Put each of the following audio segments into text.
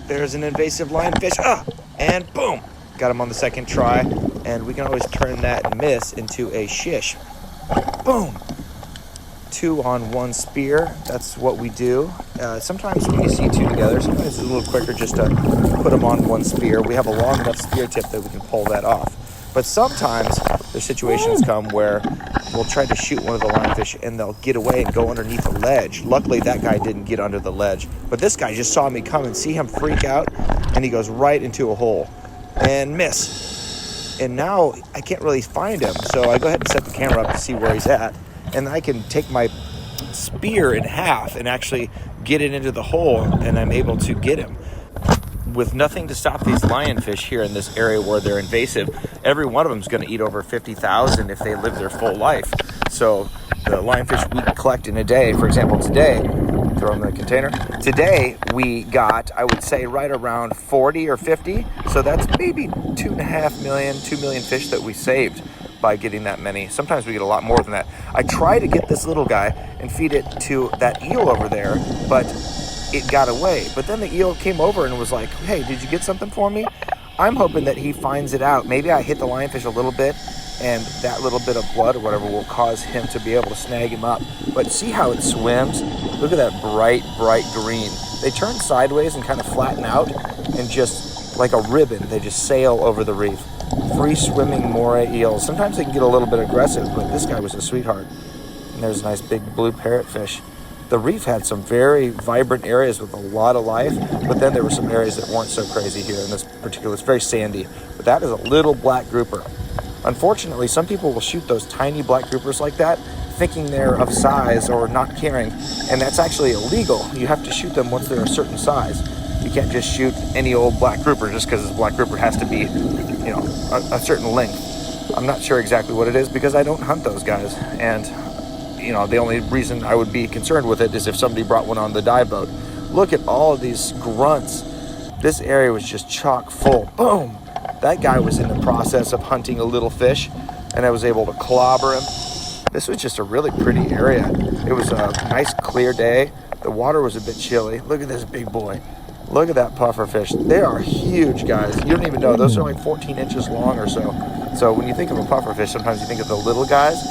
there's an invasive lionfish. And boom, got him on the second try. And we can always turn that miss into a shish. Boom. 2 on 1 spear. That's what we do. Sometimes when you see 2 together, sometimes it's a little quicker just to put them on 1 spear. We have a long enough spear tip that we can pull that off. But sometimes there's situations come where we'll try to shoot one of the lionfish and they'll get away and go underneath a ledge. Luckily, that guy didn't get under the ledge. But this guy just saw me come and see him freak out, and he goes right into a hole and miss. And now I can't really find him. So I go ahead and set the camera up to see where he's at. And I can take my spear in half and actually get it into the hole, and I'm able to get him. With nothing to stop these lionfish here in this area where they're invasive, every one of them is going to eat over 50,000 if they live their full life. So the lionfish we collect in a day, for example, today, throw them in the container. Today we got, I would say, right around 40 or 50. So that's maybe 2.5 million, 2 million fish that we saved by getting that many. Sometimes we get a lot more than that. I try to get this little guy and feed it to that eel over there, but it got away. But then the eel came over and was like, hey, did you get something for me? I'm hoping that he finds it out. Maybe I hit the lionfish a little bit, and that little bit of blood or whatever will cause him to be able to snag him up. But see how it swims? Look at that bright, bright green. They turn sideways and kind of flatten out, and just like a ribbon, they just sail over the reef. Free swimming moray eels. Sometimes they can get a little bit aggressive, but this guy was a sweetheart. And there's a nice big blue parrotfish. The reef had some very vibrant areas with a lot of life, but then there were some areas that weren't so crazy here in this particular. It's very sandy, but that is a little black grouper. Unfortunately, some people will shoot those tiny black groupers like that, thinking they're of size or not caring, and that's actually illegal. You have to shoot them once they're a certain size. You can't just shoot any old black grouper just because this black grouper has to be, a certain length. I'm not sure exactly what it is because I don't hunt those guys, and the only reason I would be concerned with it is if somebody brought one on the dive boat. Look at all of these grunts. This area was just chock full. Boom! That guy was in the process of hunting a little fish, and I was able to clobber him. This was just a really pretty area. It was a nice clear day. The water was a bit chilly. Look at this big boy. Look at that pufferfish. They are huge, guys. You don't even know. Those are like 14 inches long or so. So when you think of a pufferfish, sometimes you think of the little guys,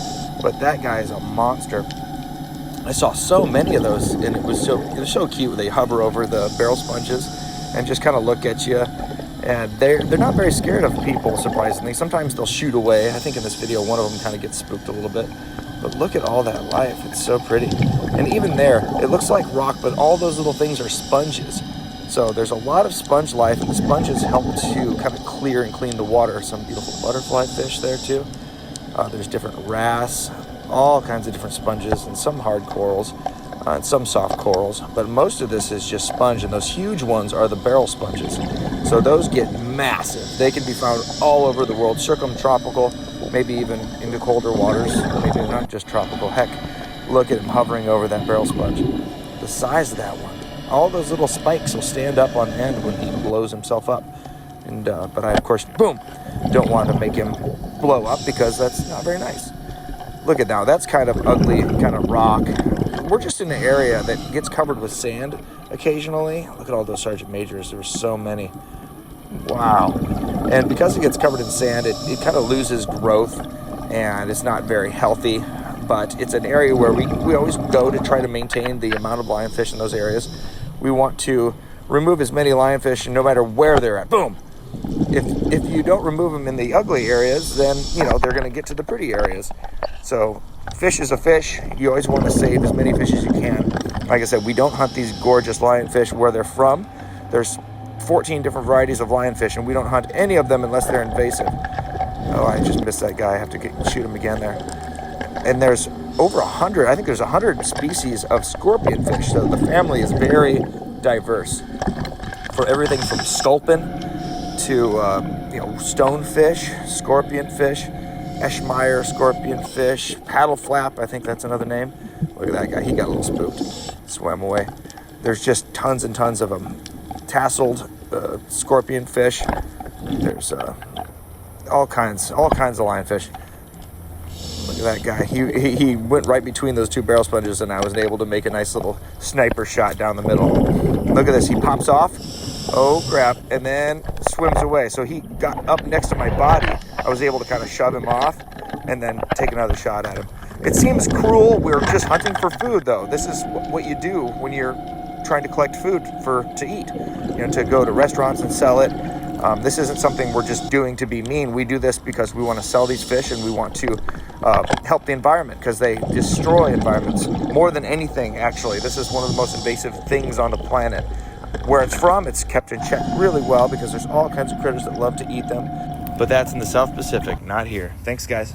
but that guy is a monster. I saw so many of those, and it was so cute. They hover over the barrel sponges and just kind of look at you. And they're not very scared of people, surprisingly. Sometimes they'll shoot away. I think in this video, one of them kind of gets spooked a little bit. But look at all that life. It's so pretty. And even there, it looks like rock, but all those little things are sponges. So there's a lot of sponge life, and the sponges help to kind of clear and clean the water. Some beautiful butterfly fish there too. There's different wrasse, all kinds of different sponges, and some hard corals, and some soft corals. But most of this is just sponge, and those huge ones are the barrel sponges. So those get massive. They can be found all over the world, circumtropical, maybe even into colder waters, maybe not just tropical. Heck, look at him hovering over that barrel sponge. The size of that one. All those little spikes will stand up on end when he blows himself up. And but I, of course, boom, don't want to make him blow up because that's not very nice. Look at now, that's kind of ugly, kind of rock. We're just in an area that gets covered with sand occasionally. Look at all those Sergeant Majors. There were so many. Wow. And because it gets covered in sand, it kind of loses growth, and it's not very healthy. But it's an area where we always go to try to maintain the amount of lionfish in those areas. We want to remove as many lionfish, no matter where they're at. Boom! If you don't remove them in the ugly areas, then they're going to get to the pretty areas. So fish is a fish. You always want to save as many fish as you can. Like I said, we don't hunt these gorgeous lionfish where they're from. There's 14 different varieties of lionfish, and we don't hunt any of them unless they're invasive. Oh, I just missed that guy. I have to shoot him again there. And there's over 100, I think there's 100 species of scorpion fish. So the family is very diverse. For everything from sculpin to stonefish, scorpion fish, Eschmeyer scorpion fish, paddle flap, I think that's another name. Look at that guy, he got a little spooked, swam away. There's just tons and tons of them. Tasseled scorpion fish. There's all kinds of lionfish. Look at that guy. He went right between those two barrel sponges, and I was able to make a nice little sniper shot down the middle. Look at this. He pops off. Oh crap, and then swims away. So he got up next to my body. I was able to kind of shove him off and then take another shot at him. It seems cruel. We're just hunting for food, though. This is what you do when you're trying to collect food to eat, to go to restaurants and sell it. This isn't something we're just doing to be mean. We do this because we want to sell these fish, and we want to help the environment, because they destroy environments more than anything. Actually, this is one of the most invasive things on the planet. Where it's from, it's kept in check really well, because there's all kinds of critters that love to eat them. But that's in the South Pacific, not here. Thanks, guys.